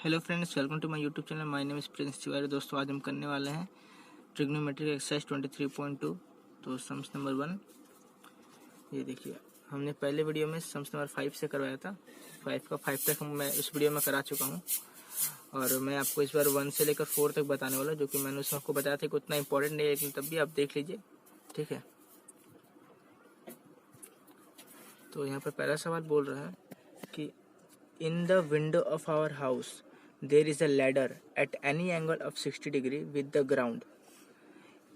Hello friends, welcome to my YouTube channel. My name is Prince Tiwari. दोस्तों, आज हम करने वाले हैं ट्रिग्नोमेट्री एक्सरसाइज 23.2। तो सम्स नंबर 1 ये देखिए, हमने पहले वीडियो में सम्स नंबर 5 से करवाया था। 5 तक मैं उस वीडियो में करा चुका हूँ और मैं आपको इस बार 1 से लेकर 4 तक बताने वाला, जो कि मैंने उसमें आपको बताया था कि उतना इंपॉर्टेंट नहीं है, लेकिन तब भी आप देख लीजिए, ठीक है। तो यहाँ पर पहला सवाल बोल रहा है कि in the window of our house there is a ladder at any angle of 60 degree with the ground.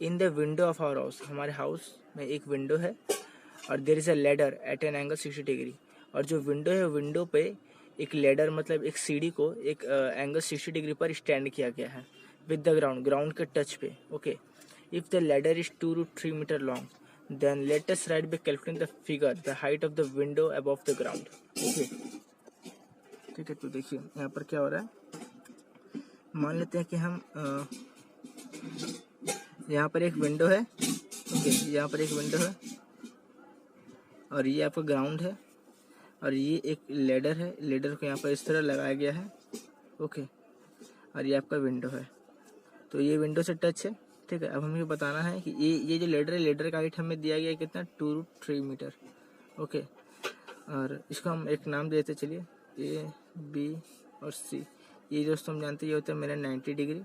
In the window of our house, हमारे हाउस में एक विंडो है और there is a ladder at an angle 60 degree, और जो window है window पे एक लेडर मतलब एक सीढ़ी को एक एंगल 60 डिग्री पर स्टैंड किया गया है विद द ग्राउंड, ग्राउंड के टच पे। Okay, if the ladder is 2 to 3 metre long then let us write by calculating the figure the height of the window above the ground. Okay, ठीक है। तो देखिए यहाँ पर क्या हो रहा है, मान लेते हैं कि हम यहाँ पर एक विंडो है। ओके, यहाँ पर एक विंडो है और ये आपका ग्राउंड है और ये एक लेडर है। लेडर को यहाँ पर इस तरह लगाया गया है। ओके, और ये आपका विंडो है। तो ये विंडो से टच है, ठीक है। अब हमें बताना है कि ये जो लेडर है, लेडर का हाइट हमें दिया गया है कितना, 2 to 3 मीटर। ओके, और इसको हम एक नाम देते, चलिए ए बी और सी। ये दोस्तों हम जानते हैं ये होता है मेरा 90 डिग्री,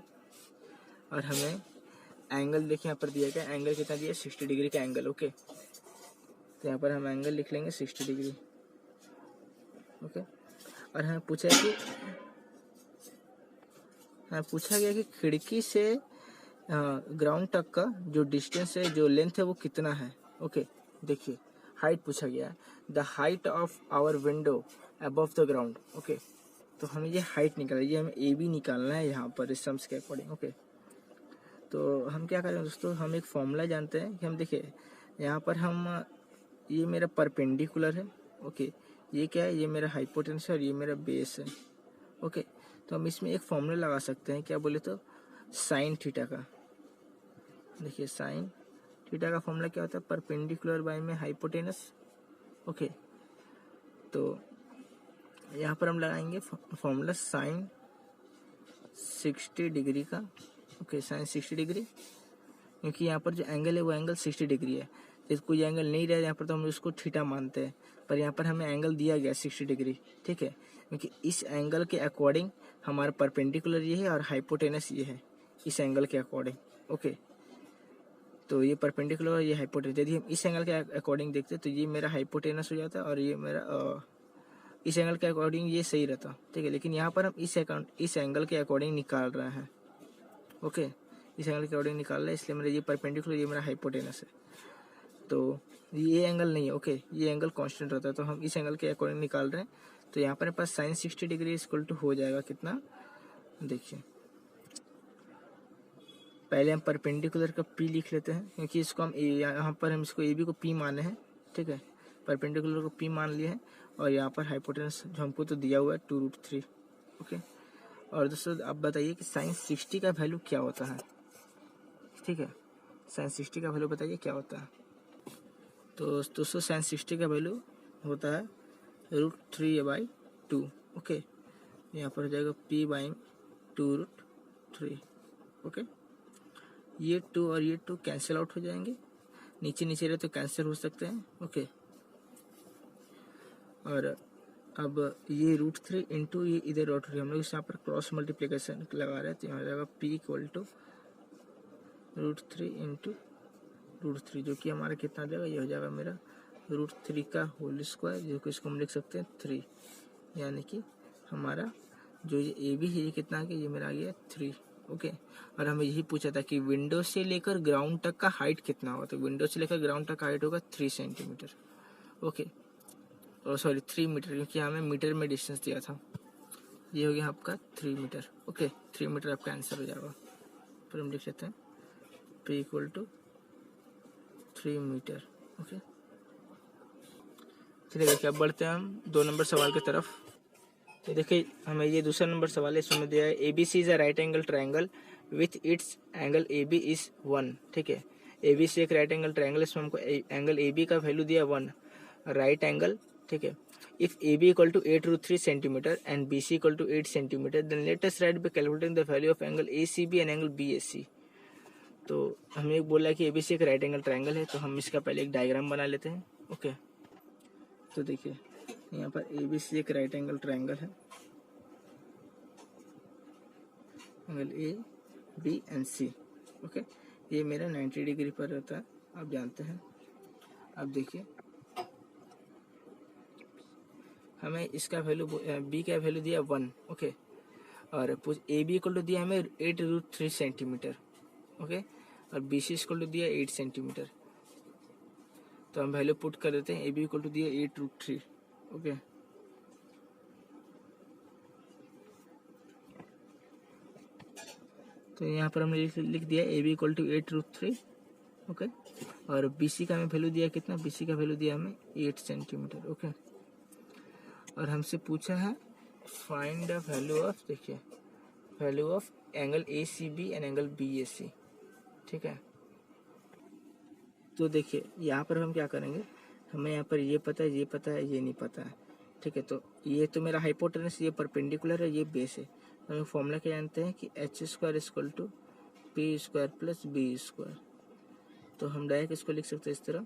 और हमें एंगल देखिए यहाँ पर दिया गया, एंगल कितना दिया, 60 डिग्री का एंगल। ओके, तो यहाँ पर हम एंगल लिख लेंगे 60 डिग्री। ओके, और हमें पूछा गया कि खिड़की से ग्राउंड तक का जो डिस्टेंस है, जो लेंथ है, वो कितना है। ओके, देखिए हाइट पूछा गया है, the height of our window above the ground. Okay, तो हमें ये हाइट निकालना है, ये हमें ए बी निकालना है यहाँ पर इस सम्स के अकॉर्डिंग। ओके, तो हम क्या करें दोस्तों, हम एक फॉर्मूला जानते हैं कि हम देखिए यहाँ पर हम ये मेरा परपेंडिकुलर है। ओके, ये क्या है, ये मेरा हाइपोटेन्यूस है और ये मेरा बेस है। ओके, तो हम इसमें एक फॉर्मूला लगा सकते हैं, क्या बोले तो साइन थीटा का। देखिए साइन थीटा का फॉर्मूला क्या होता है, परपेंडिकुलर बाय में हाइपोटेनस। ओके, तो यहाँ पर हम लगाएंगे फॉर्मूला साइन 60 डिग्री का। ओके, साइन 60 डिग्री, क्योंकि यहाँ पर जो एंगल है वो एंगल 60 डिग्री है। जैसे कोई एंगल नहीं रहा यहाँ पर तो हम उसको थीटा मानते हैं, पर यहाँ पर हमें एंगल दिया गया 60 डिग्री, ठीक है। क्योंकि इस एंगल के अकॉर्डिंग हमारा परपेंडिकुलर ये है और हाइपोटेनस ये है, इस एंगल के अकॉर्डिंग। ओके, तो ये परपेंडिकुलर और ये हाइपोटेनस, यदि हम इस एंगल के अकॉर्डिंग देखते तो ये मेरा हाइपोटेनस हो जाता और ये मेरा इस एंगल के अकॉर्डिंग ये सही रहता, ठीक है। लेकिन यहाँ पर हम इस एंगल के अकॉर्डिंग निकाल रहे हैं। ओके, इस एंगल के अकॉर्डिंग निकाल रहे हैं, इसलिए मेरा ये परपेंडिकुलर, ये मेरा हाइपोटेनस है। तो ये एंगल नहीं है। ओके, ये एंगल कांस्टेंट रहता है, तो हम इस एंगल के अकॉर्डिंग निकाल रहे हैं। तो यहाँ पर पास साइन 60 डिग्री इक्वल टू हो जाएगा कितना, देखिए पहले हम परपेंडिकुलर का पी लिख लेते हैं, क्योंकि इसको हम यहाँ पर हम इसको ए बी को पी माने हैं, ठीक है। परपेंडिकुलर को पी मान लिया है और यहाँ पर हाइपोटेनस जो हमको तो दिया हुआ है 2√3। ओके, और दोस्तों आप बताइए कि साइन 60 का वैल्यू क्या होता है, ठीक है। साइन 60 का वैल्यू बताइए क्या होता है। तो दोस्तों साइन 60 का वैल्यू होता है √3/2। ओके, यहाँ पर हो जाएगा p/2√3। ओके, ये 2 और ये 2 कैंसिल आउट हो जाएंगे, नीचे नीचे रहे तो कैंसिल हो सकते हैं। ओके, और अब ये √3 इंटू ये इधर √3, हम लोग यहाँ पर क्रॉस मल्टीप्लिकेशन लगा रहे हैं, तो यहाँ हो जाएगा p = √3 इंटू √3, जो कि हमारा कितना आ जाएगा, ये हो जाएगा मेरा √3 का होल स्क्वायर, जो कि इसको हम लिख सकते हैं 3, यानी कि हमारा जो ये ए बी है ये कितना आ गया, ये मेरा आ गया 3। ओके, और हमें यही पूछा था कि विंडो से लेकर ग्राउंड तक का हाइट कितना होगा, तो विंडो से लेकर ग्राउंड तक का हाइट होगा 3 सेंटीमीटर। ओके, और सॉरी 3 मीटर, क्योंकि हमें मीटर में डिस्टेंस दिया था। ये हो गया आपका 3 मीटर। ओके, 3 मीटर आपका आंसर हो जाएगा। फिर हम लिख लेते हैं p = 3 मीटर। ओके, चलिए देखिए अब बढ़ते हैं हम 2 नंबर सवाल की तरफ। तो देखिए हमें ये दूसरा नंबर सवाल है, इसमें दिया है ABC is a right angle triangle with its angle AB is 1, ठीक है। ABC एक राइट एंगल ट्रायंगल, इसमें हमको एंगल AB का वैल्यू दिया 1, राइट एंगल, ठीक है। If AB equal to 8√3 centimeter and BC equal to 8 centimeter, then let us write by calculating the value of angle ACB and angle BAC. तो हमें एक बोला कि ABC एक राइट एंगल ट्रायंगल है, तो हम इसका पहले एक डायग्राम बना लेते हैं। ओके, तो देखिए यहाँ पर ABC एक राइट एंगल ट्रायंगल है, angle A, B and C। Okay, ये मेरा 90 डिग्री पर रहता है, आप जानते हैं। अब देखिए हमें इसका वैल्यू B का वैल्यू दिया 1। ओके, और AB इक्वल टू दिया हमें 8√3 सेंटीमीटर। ओके, और BC इक्वल टू दिया 8 सेंटीमीटर। तो हम वैल्यू पुट कर देते हैं। AB इक्वल टू दिया 8√3। ओके, तो यहाँ पर हमने लिख दिया AB इक्वल टू 8√3। ओके, और BC का हमें वैल्यू दिया कितना, BC का वैल्यू दिया हमें 8 सेंटीमीटर। ओके, और हमसे पूछा है फाइंड द वैल्यू ऑफ, देखिए value of angle ACB and angle BAC। ठीक है, तो देखिए यहाँ पर हम क्या करेंगे, हमें यहाँ पर ये पता है, ये पता है, ये नहीं पता है। ठीक है, तो ये तो मेरा हाइपोटेनस, ये परपेंडिकुलर है, ये बेस है। हम फॉर्मूला क्या जानते हैं कि h² equal to P² plus B²। तो हम डायरेक्ट इसको लिख सकते हैं इस तरह,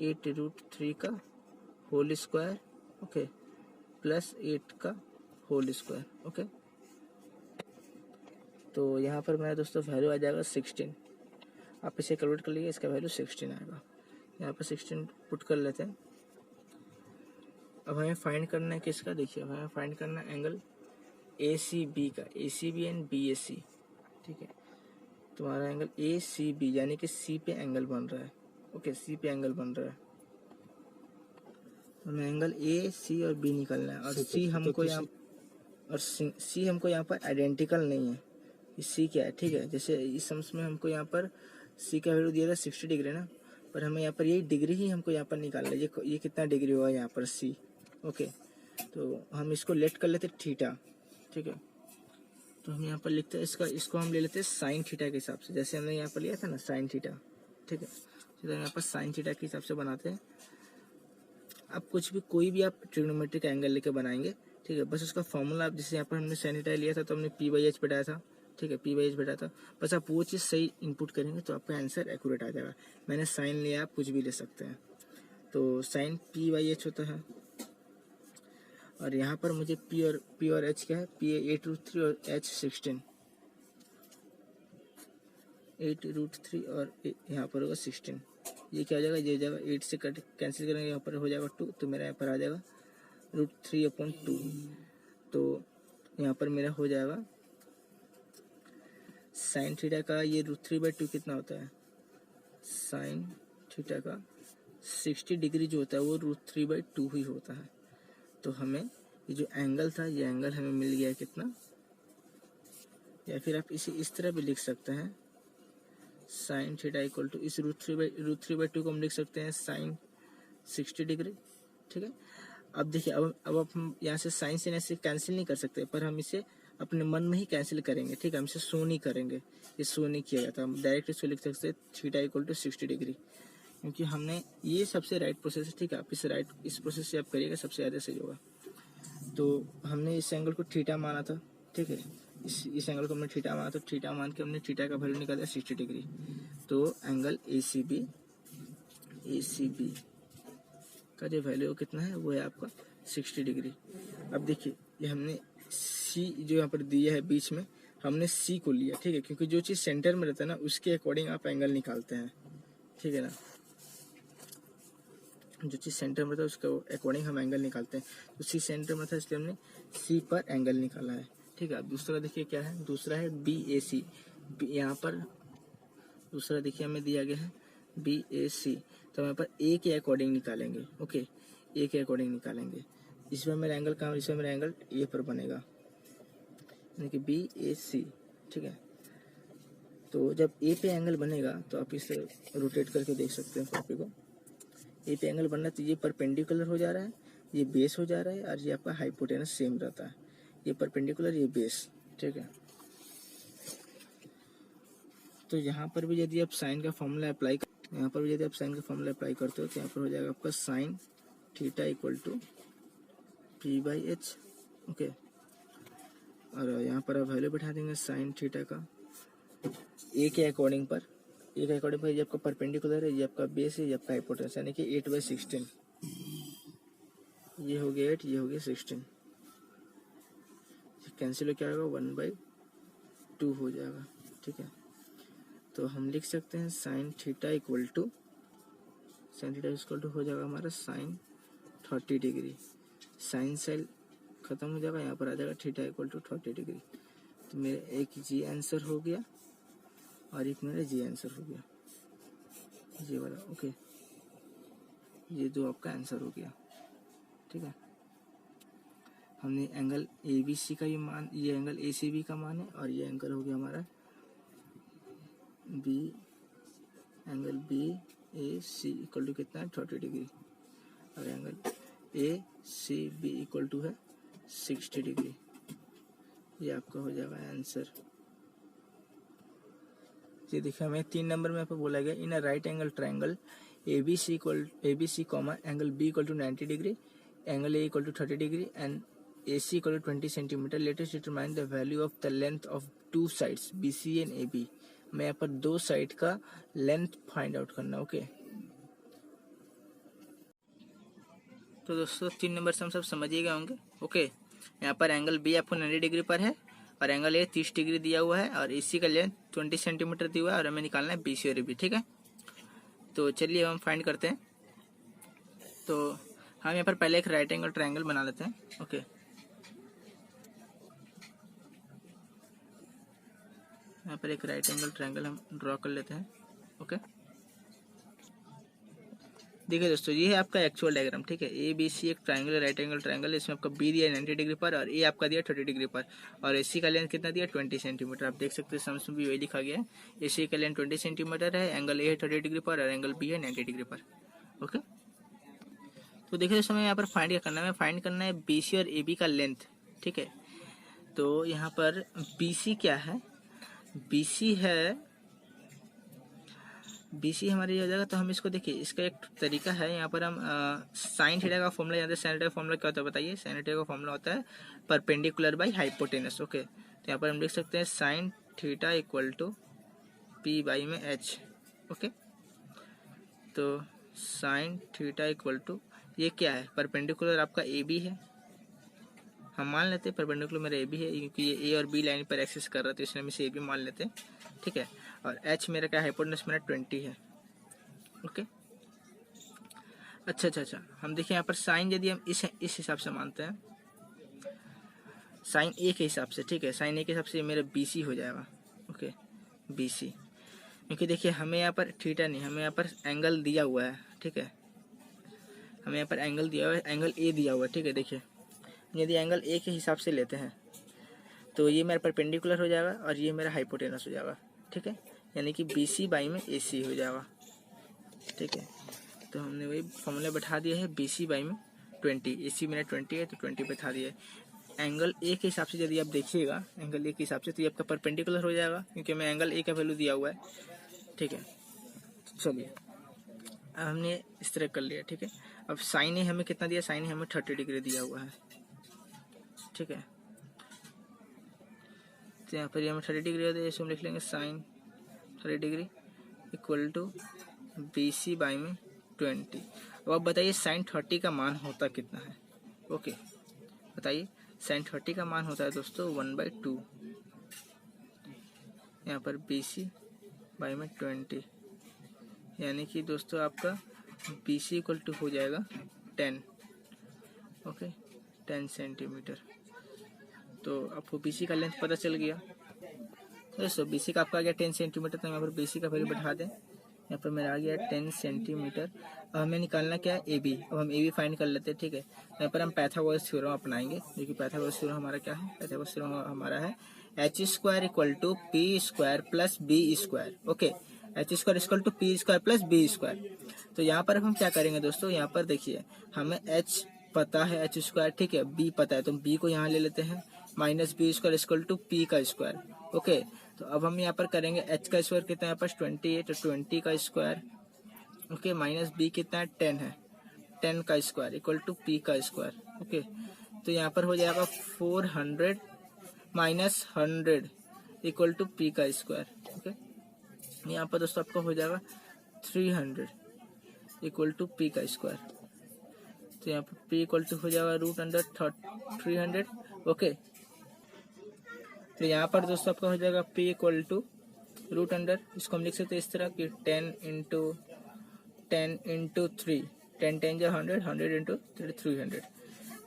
8√3 का होल स्क्वायर, ओके, प्लस 8 का होल स्क्वायर। ओके, तो यहाँ पर मेरा दोस्तों वैल्यू आ जाएगा 16। आप इसे कैलकुलेट कर लीजिए, इसका वैल्यू 16 आएगा। यहाँ पर 16 पुट कर लेते हैं। अब हमें फाइंड करना है किसका, देखिए हमें फाइंड करना है एंगल ACB का, ACB एंड BAC। ठीक है, तुम्हारा एंगल ACB यानी कि C पे एंगल बन रहा है। ओके, C पे एंगल बन रहा है, हमें एंगल AC और B निकालना है। और C हमको यहाँ, और C हमको यहाँ पर आइडेंटिकल नहीं है, C क्या है। ठीक है, जैसे इस सम्स में हमको यहाँ पर C का वैल्यू दिया था 60 डिग्री ना, पर हमें यहाँ पर यही डिग्री ही हमको यहाँ पर निकालना है। ये कितना डिग्री हुआ यहाँ पर C। ओके, तो हम इसको लेट कर लेते थीटा। ठीक है, तो हम यहाँ पर लिखते हैं इसको हम ले लेते हैं साइन थीटा के हिसाब से, जैसे हमने यहाँ पर लिया था ना साइन थीटा। ठीक है, तो यहाँ पर साइन थीटा के हिसाब से बनाते हैं। अब कुछ भी कोई भी आप ट्रिग्नोमेट्रिक एंगल लेके बनाएंगे। ठीक है, बस उसका फॉर्मूला आप, जैसे यहाँ पर हमने साइन थीटा लिया था तो हमने P/H बैठाया था। ठीक है, P/H बैठा था, बस आप वो चीज़ सही इनपुट करेंगे तो आपका आंसर एक्यूरेट आ जाएगा। मैंने साइन लिया, आप कुछ भी ले सकते हैं। तो साइन P/H होता है, और यहाँ पर मुझे P और H क्या है, P 8√3 और H 16। 8√3 और यहाँ पर होगा 16। ये क्या हो जाएगा, ये हो जाएगा 8 से कट कैंसिल करेंगे, यहाँ पर हो जाएगा 2, तो मेरा यहाँ पर आ जाएगा √3/2। तो यहाँ पर मेरा हो जाएगा साइन थीटा का, ये √3/2 कितना होता है, साइन थीटा का 60 डिग्री जो होता है वो √3/2 ही होता है। तो हमें ये जो एंगल था, ये एंगल हमें मिल गया कितना, या फिर आप इसे इस तरह भी लिख सकते हैं, साइन थीटा इक्वल टू इस √3/2 को हम लिख सकते हैं साइन 60 डिग्री। ठीक है, अब देखिए अब हम यहाँ से साइन से ऐसे कैंसिल नहीं कर सकते, पर हम इसे अपने मन में ही कैंसिल करेंगे। ठीक है, हम इसे शो नहीं करेंगे, ये शो नहीं किया जाता, हम डायरेक्ट इसको लिख सकते हैं थीटा इक्वल टू 60 डिग्री, क्योंकि हमने ये सबसे राइट प्रोसेस है। ठीक है, आप इस प्रोसेस से आप करिएगा, सबसे ज़्यादा सही होगा। तो हमने इस एंगल को थीटा माना था। ठीक है, इस एंगल को हमने थीटा माना, तो थीटा मान के हमने थीटा का वैल्यू निकाला 60 डिग्री। तो एंगल ACB का जो वैल्यू कितना है वो है आपका 60 डिग्री। अब देखिए ये हमने C जो यहाँ पर दिया है बीच में, हमने C को लिया। ठीक है, क्योंकि जो चीज़ सेंटर में रहता है ना उसके अकॉर्डिंग आप एंगल निकालते हैं। ठीक है ना, जो चीज़ सेंटर में था उसके अकॉर्डिंग हम एंगल निकालते हैं। तो C सेंटर में था इसलिए हमने C पर एंगल निकाला है। ठीक है, अब दूसरा देखिए क्या है, दूसरा है BAC। यहाँ पर दूसरा देखिए हमें दिया गया है BAC, तो हम यहाँ पर A के अकॉर्डिंग निकालेंगे। ओके, A के अकॉर्डिंग निकालेंगे। इसमें मेरा एंगल कहाँ, इसमें मेरा एंगल A पर बनेगा, यानी कि BAC। ठीक है, तो जब A पे एंगल बनेगा तो आप इसे रोटेट करके देख सकते हैं कॉपी को। A पे एंगल बनना तो ये परपेंडिकुलर हो जा रहा है, ये बेस हो जा रहा है, और ये आपका हाइपोटेनस सेम रहता है, ये परपेंडिकुलर ये बेस। ठीक है, तो यहाँ पर भी यदि आप साइन का फॉर्मूला अप्लाई करते हो तो यहाँ पर हो जाएगा आपका sine theta equal to P by H. Okay, और यहाँ पर आप वैल्यू बैठा देंगे साइन थीटा का ए के अकॉर्डिंग पर। ए के अकॉर्डिंग पर ये आपका परपेंडिकुलर है, ये आपका बेस है, ये आपका हाइपोटेनस, यानी कि 8/16। ये हो गया 8, ये हो गया 16, कैंसिल हो क्या होगा 1/2 हो जाएगा। ठीक है, तो हम लिख सकते हैं साइन थीटा इक्वल टू हो जाएगा हमारा साइन 30 डिग्री। साइन साइड खत्म हो जाएगा, यहाँ पर आ जाएगा थीटा इक्वल टू 30 डिग्री। तो मेरा एक जी आंसर हो गया और एक मेरा जी आंसर हो गया, ये वाला। ओके, ये दो आपका आंसर हो गया। ठीक है, हमने एंगल ए बी सी का ये मान, ये एंगल ए सी बी का मान है, और ये एंगल हो गया हमारा B, angle B A C equal to कितना है 30 डिग्री, और angle A C B equal to है 60 डिग्री। ये आपका हो जाएगा आंसर। ये देखिए, हमें 3 नंबर में यहाँ पर बोला गया in a right angle triangle A B C comma angle B equal to 90 degree, angle A equal to 30 degree and A C equal to 20 centimetre. Let us determine the value of the length of 2 sides B C and A B. हमें यहाँ पर 2 side का length find out करना। Okay, तो दोस्तों 3 number से हम सब समझ ही गए होंगे। ओके, यहाँ पर एंगल बी आपको 90 डिग्री पर है और एंगल ए 30 डिग्री दिया हुआ है और ए सी का लेंथ 20 सेंटीमीटर दिया हुआ है और हमें निकालना है बी सी और ए बी। ठीक है, तो चलिए हम फाइंड करते हैं। तो हम यहाँ पर पहले एक राइट एंगल ट्रायंगल बना लेते हैं। ओके, यहाँ पर एक राइट एंगल ट्रायंगल हम ड्रॉ कर लेते हैं। ओके, देखिए दोस्तों, ये है आपका एक्चुअल डायग्राम। ठीक है, ए बी सी एक ट्रायंगल, राइट एंगल ट्रायंगल, इसमें आपका बी दिया 90 डिग्री पर और ए आपका दिया 30 डिग्री पर, और ए सी का लेंथ कितना दिया 20 सेंटीमीटर। आप देख सकते हैं सम्स में भी वही लिखा गया है, ए सी का लेंथ 20 सेंटीमीटर है, एंगल ए है 30 डिग्री पर और एंगल बी है 90 डिग्री पर। ओके, तो देखिए दोस्तों, हमें यहाँ पर फाइंड क्या करना है, फाइंड करना है बी सी और ए बी का लेंथ। ठीक है, तो यहाँ पर बी सी क्या है, बी सी है, BC हमारे ये हो जाएगा। तो हम इसको देखिए, इसका एक तरीका है, यहाँ पर हम साइन थीटा का फॉर्मूला जानते हैं। साइन थीटा का फॉर्मूला क्या होता है बताइए? साइन थीटा का फॉर्मूला होता है परपेंडिकुलर बाई हाइपोटेनस। ओके, तो यहाँ पर हम लिख सकते हैं sine theta equal to P by में एच। ओके, तो साइन थीटा इक्वल टू, ये क्या है, परपेंडिकुलर आपका ए बी है। हम मान लेते हैं परपेंडिकुलर मेरा ए बी है, क्योंकि ये ए और बी लाइन पर एक्सेस कर रहा है, तो इसलिए हम इसे ए बी मान लेते हैं। ठीक है, और एच मेरा क्या, हाइपोटेनस मेरा 20 है। ओके, अच्छा, हम देखिए यहाँ पर साइन यदि हम इस हिसाब से मानते हैं, साइन ए के हिसाब से। ठीक है, साइन ए के हिसाब से मेरा BC हो जाएगा। ओके, BC, क्योंकि देखिए हमें यहाँ पर थीटा नहीं, हमें यहाँ पर एंगल दिया हुआ है। ठीक है, हमें यहाँ पर एंगल दिया हुआ है, एंगल ए दिया हुआ है। ठीक है, देखिए यदि एंगल ए के हिसाब से लेते हैं तो ये मेरा परपेंडिकुलर हो जाएगा और ये मेरा हाइपोटेनस हो जाएगा। ठीक है, यानी कि BC बाई में AC हो जाएगा। ठीक है, तो हमने वही फॉर्मूला बैठा दिया है, BC बाई में 20, AC मेरा 20 है तो 20 बैठा दिया है। एंगल ए के हिसाब से यदि आप देखिएगा, एंगल ए के हिसाब से, तो ये आपका परपेंडिकुलर हो जाएगा, क्योंकि हमें एंगल ए का वैल्यू दिया हुआ है। ठीक है, चलिए अब हमने इस तरह कर लिया। ठीक है, अब साइन ए हमें कितना दिया, साइन ए हमें 30 डिग्री दिया हुआ है। ठीक है, तो यहाँ पर हमें 30 डिग्री होता है, जैसे हम लिख लेंगे sine 30 degree equal to BC by में 20। अब आप बताइए साइन 30 का मान होता कितना है? ओके, बताइए साइन 30 का मान होता है दोस्तों 1/2, यहाँ पर BC बाई में 20, यानी कि दोस्तों आपका BC इक्वल टू हो जाएगा 10। Okay, 10 centimetre. तो आपको BC का लेंथ पता चल गया। दोस्तों BC का आपका आ गया 10 सेंटीमीटर, तो यहाँ पर BC का वैल्यू बैठा दें। यहाँ पर मेरा आ गया 10 सेंटीमीटर। अब हमें निकालना क्या है, AB। अब हम AB फाइंड कर लेते हैं। ठीक है, यहाँ पर हम पाइथागोरस थ्योरम अपनाएंगे, जो कि पाइथागोरस थ्योरम हमारा क्या है, पाइथागोरस थ्योरम हमारा है h² equal to p² plus b²। Okay, h² equal to p² plus b²। तो यहाँ पर हम क्या करेंगे दोस्तों, यहाँ पर देखिए हमें h पता है, h²। ठीक है, b पता है, तो b को यहाँ ले लेते हैं, minus b² equal to p का स्क्वायर। ओके, तो अब हम यहाँ पर करेंगे h का स्क्वायर कितना है, यहाँ पर 20 है, तो 20 का स्क्वायर। ओके, माइनस b कितना है 10 है, 10 का स्क्वायर इक्वल टू पी का स्क्वायर। ओके, तो यहाँ पर हो जाएगा 400 माइनस 100 इक्वल टू पी का स्क्वायर। ओके, यहाँ पर दोस्तों आपका हो जाएगा 300 इक्वल टू पी का स्क्वायर। तो यहाँ पर पी इक्वल टू हो जाएगा रूट अंडर 300। ओके, तो यहाँ पर दोस्तों आपका हो जाएगा P equal to root under, इसको हम लिख सकते हैं इस तरह कि 10 इंटू 3, 10 10 जो 100, 100 इंटू 300।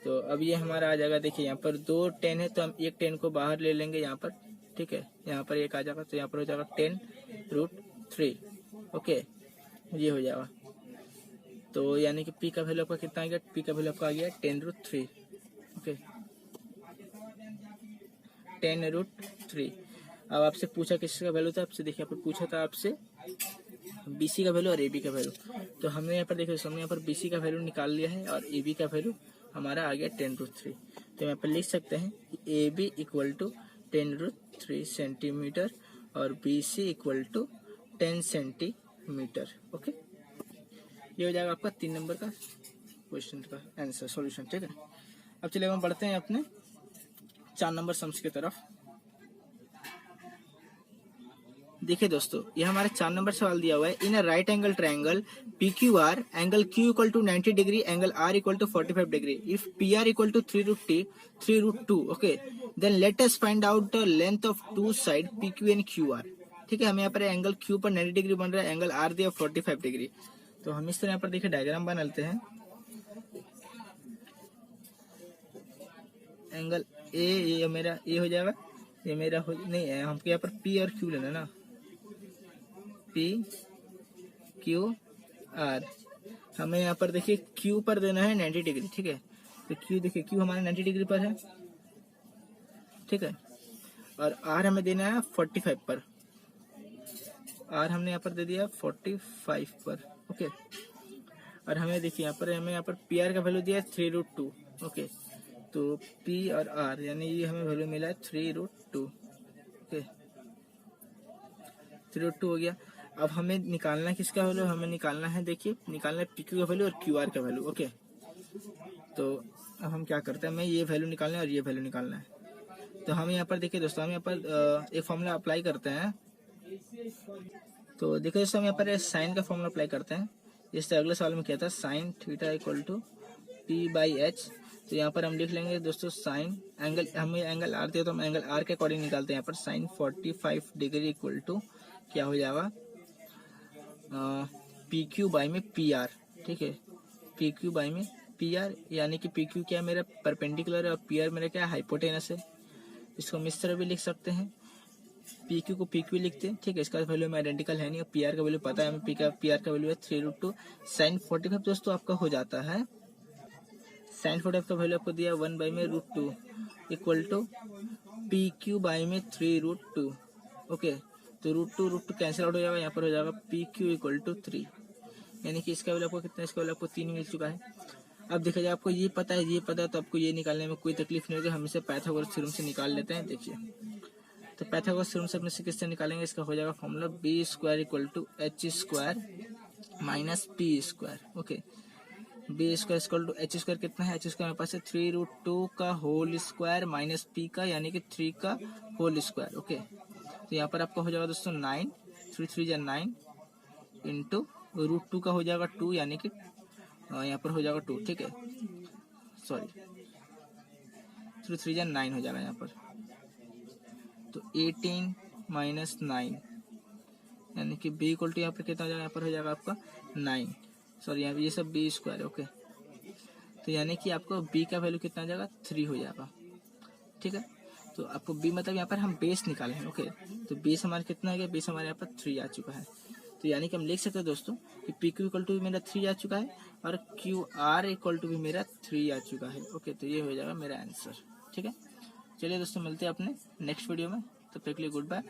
तो अब ये हमारा आ जाएगा, देखिए यहाँ पर 2 10 है तो हम एक 10 को बाहर ले लेंगे यहाँ पर, ठीक है, यहाँ पर एक आ जाएगा तो यहाँ पर हो जाएगा 10 रूट 3। ओके, ये हो जाएगा। तो यानी कि पी का वैल्यू आपका कितना आ गया, पी का वैल्यू आपका आ गया 10 रूट 3। Okay, 10 root 3। अब आपसे पूछा किसका वैल्यू था, आपसे देखिए यहाँ पर पूछा था आपसे बीसी का वैल्यू और एबी का वैल्यू। तो हमने यहाँ पर देखिए हमने यहाँ पर बीसी का वैल्यू निकाल लिया है और एबी का वैल्यू हमारा आ गया 10 रूट 3। तो यहाँ पर लिख सकते हैं A B equal to 10 root 3 centimetre और B C equal to 10 centimetre. Okay, ये हो जाएगा आपका 3 नंबर का क्वेश्चन का आंसर सॉल्यूशन। ठीक है, अब चलिए हम बढ़ते हैं अपने 4 नंबर सम्स की तरफ। देखिए दोस्तों, ये हमारा 4 नंबर सवाल दिया हुआ है। In a right angle triangle P Q R angle Q equal to 90 degree angle R equal to 45 degree if P R equal to 3 root 2। Okay, then let us find out the length of two side P Q and Q R. ठीक है, हमें यहाँ पर angle Q पर 90 degree बन रहा है, angle R दिया 45 डिग्री। तो हम इस तरह यहाँ पर देखिए डायग्राम बना लेते हैं। एंगल ए, ये मेरा ए हो जाएगा, ये मेरा हो नहीं है, हमको यहाँ पर पी और क्यू लेना ना, पी क्यू आर। हमें यहाँ पर देखिए क्यू पर देना है 90 डिग्री। ठीक है, तो क्यू देखिए क्यू हमारा 90 डिग्री पर है, ठीक है, और आर हमें देना है 45 पर। आर हमने यहाँ पर दे दिया 45 पर। ओके, और हमें देखिए यहाँ पर पी आर का वैल्यू दिया है 3 रूट 2। ओके, तो पी और आर यानी ये हमें वैल्यू मिला है 3 रूट 2। ओके, 3 रूट 2 हो गया। अब हमें निकालना है किसका वैल्यू, हमें निकालना है, देखिए निकालना है पी क्यू का वैल्यू और क्यू आर का वैल्यू। ओके, तो अब हम क्या करते हैं, हमें ये वैल्यू निकालना है और ये वैल्यू निकालना है। तो हम यहाँ पर देखिए दोस्तों, हम यहाँ पर एक फॉर्मूला अप्लाई करते हैं। तो देखिए दोस्तों, हम यहाँ पर साइन का फॉर्मूला अप्लाई करते हैं। जैसे अगले सवाल में क्या था, sine theta equal to P by H. तो यहाँ पर हम लिख लेंगे दोस्तों साइन एंगल, हमें एंगल आर दिया तो हम एंगल आर के अकॉर्डिंग निकालते हैं। यहाँ पर साइन 45 डिग्री इक्वल टू क्या हो जाएगा, पी क्यू बाई में पी आर। ठीक है, पी क्यू बाई में पी आर, यानी कि पी क्यू क्या मेरा परपेंडिकुलर है और पी आर मेरा क्या हाइपोटेनस है। इसको हम इस तरह भी लिख सकते हैं, पी क्यू को पी क्यू लिखते हैं। ठीक है, इसका वैल्यू में आइडेंटिकल है नहीं और पी आर का वैल्यू पता है हमें, पी आर का वैल्यू है 3 रूट 2। साइन 45 दोस्तों आपका हो जाता है, साइन 45 का वैल्यू आपको दिया 1 बाई में root 2 equal to P Q by में 3 रूट 2। ओके, तो रूट टू कैंसिल आउट हो जाएगा, यहाँ पर हो जाएगा पी क्यू इक्वल टू 3, यानी कि इसका वैल्यू आपको कितना, इसका वैल्यू आपको 3 मिल चुका है। अब देखा जाए आपको ये पता है तो आपको ये निकालने में कोई तकलीफ नहीं होगी। हम इसे पाइथागोरस थ्योरम से निकाल लेते हैं। देखिए, तो पाइथागोरस थ्योरम से अपने से किससे निकालेंगे, इसका हो जाएगा formula B square equal to H square minus P square. Okay, B square equal to H square कितना है, एच स्क्वायर हमारे पास है 3 रूट 2 का होल स्क्वायर माइनस पी का यानी कि 3 का होल स्क्वायर। ओके, तो यहाँ पर आपका हो जाएगा दोस्तों 9, 3 3 जा 9 इंटू रूट 2 का हो जाएगा 2 यानी कि यहाँ पर हो जाएगा 2। ठीक है, सॉरी 3 3 जा 9 हो जाएगा यहाँ पर, तो 18 माइनस 9 यानी कि बी इक्वल टू यहाँ पर कितना हो जाएगा, यहाँ पर हो जाएगा आपका 9, सॉरी यहाँ ये सब बी स्क्वायर। ओके, तो यानी कि आपको बी का वैल्यू कितना आ जाएगा, 3 हो जाएगा। ठीक है, तो आपको बी मतलब यहाँ पर हम बेस निकाले हैं। ओके, तो बेस हमारा कितना आ गया, बेस हमारे यहाँ पर 3 आ चुका है। तो यानी कि हम लिख सकते हैं दोस्तों कि पी क्यू इक्वल टू भी मेरा 3 आ चुका है और क्यू आर इक्वल टू भी मेरा 3 आ चुका है। ओके, तो ये हो जाएगा मेरा आंसर। ठीक है, चलिए दोस्तों मिलते हैं अपने नेक्स्ट वीडियो में, तब तक के लिए गुड बाय।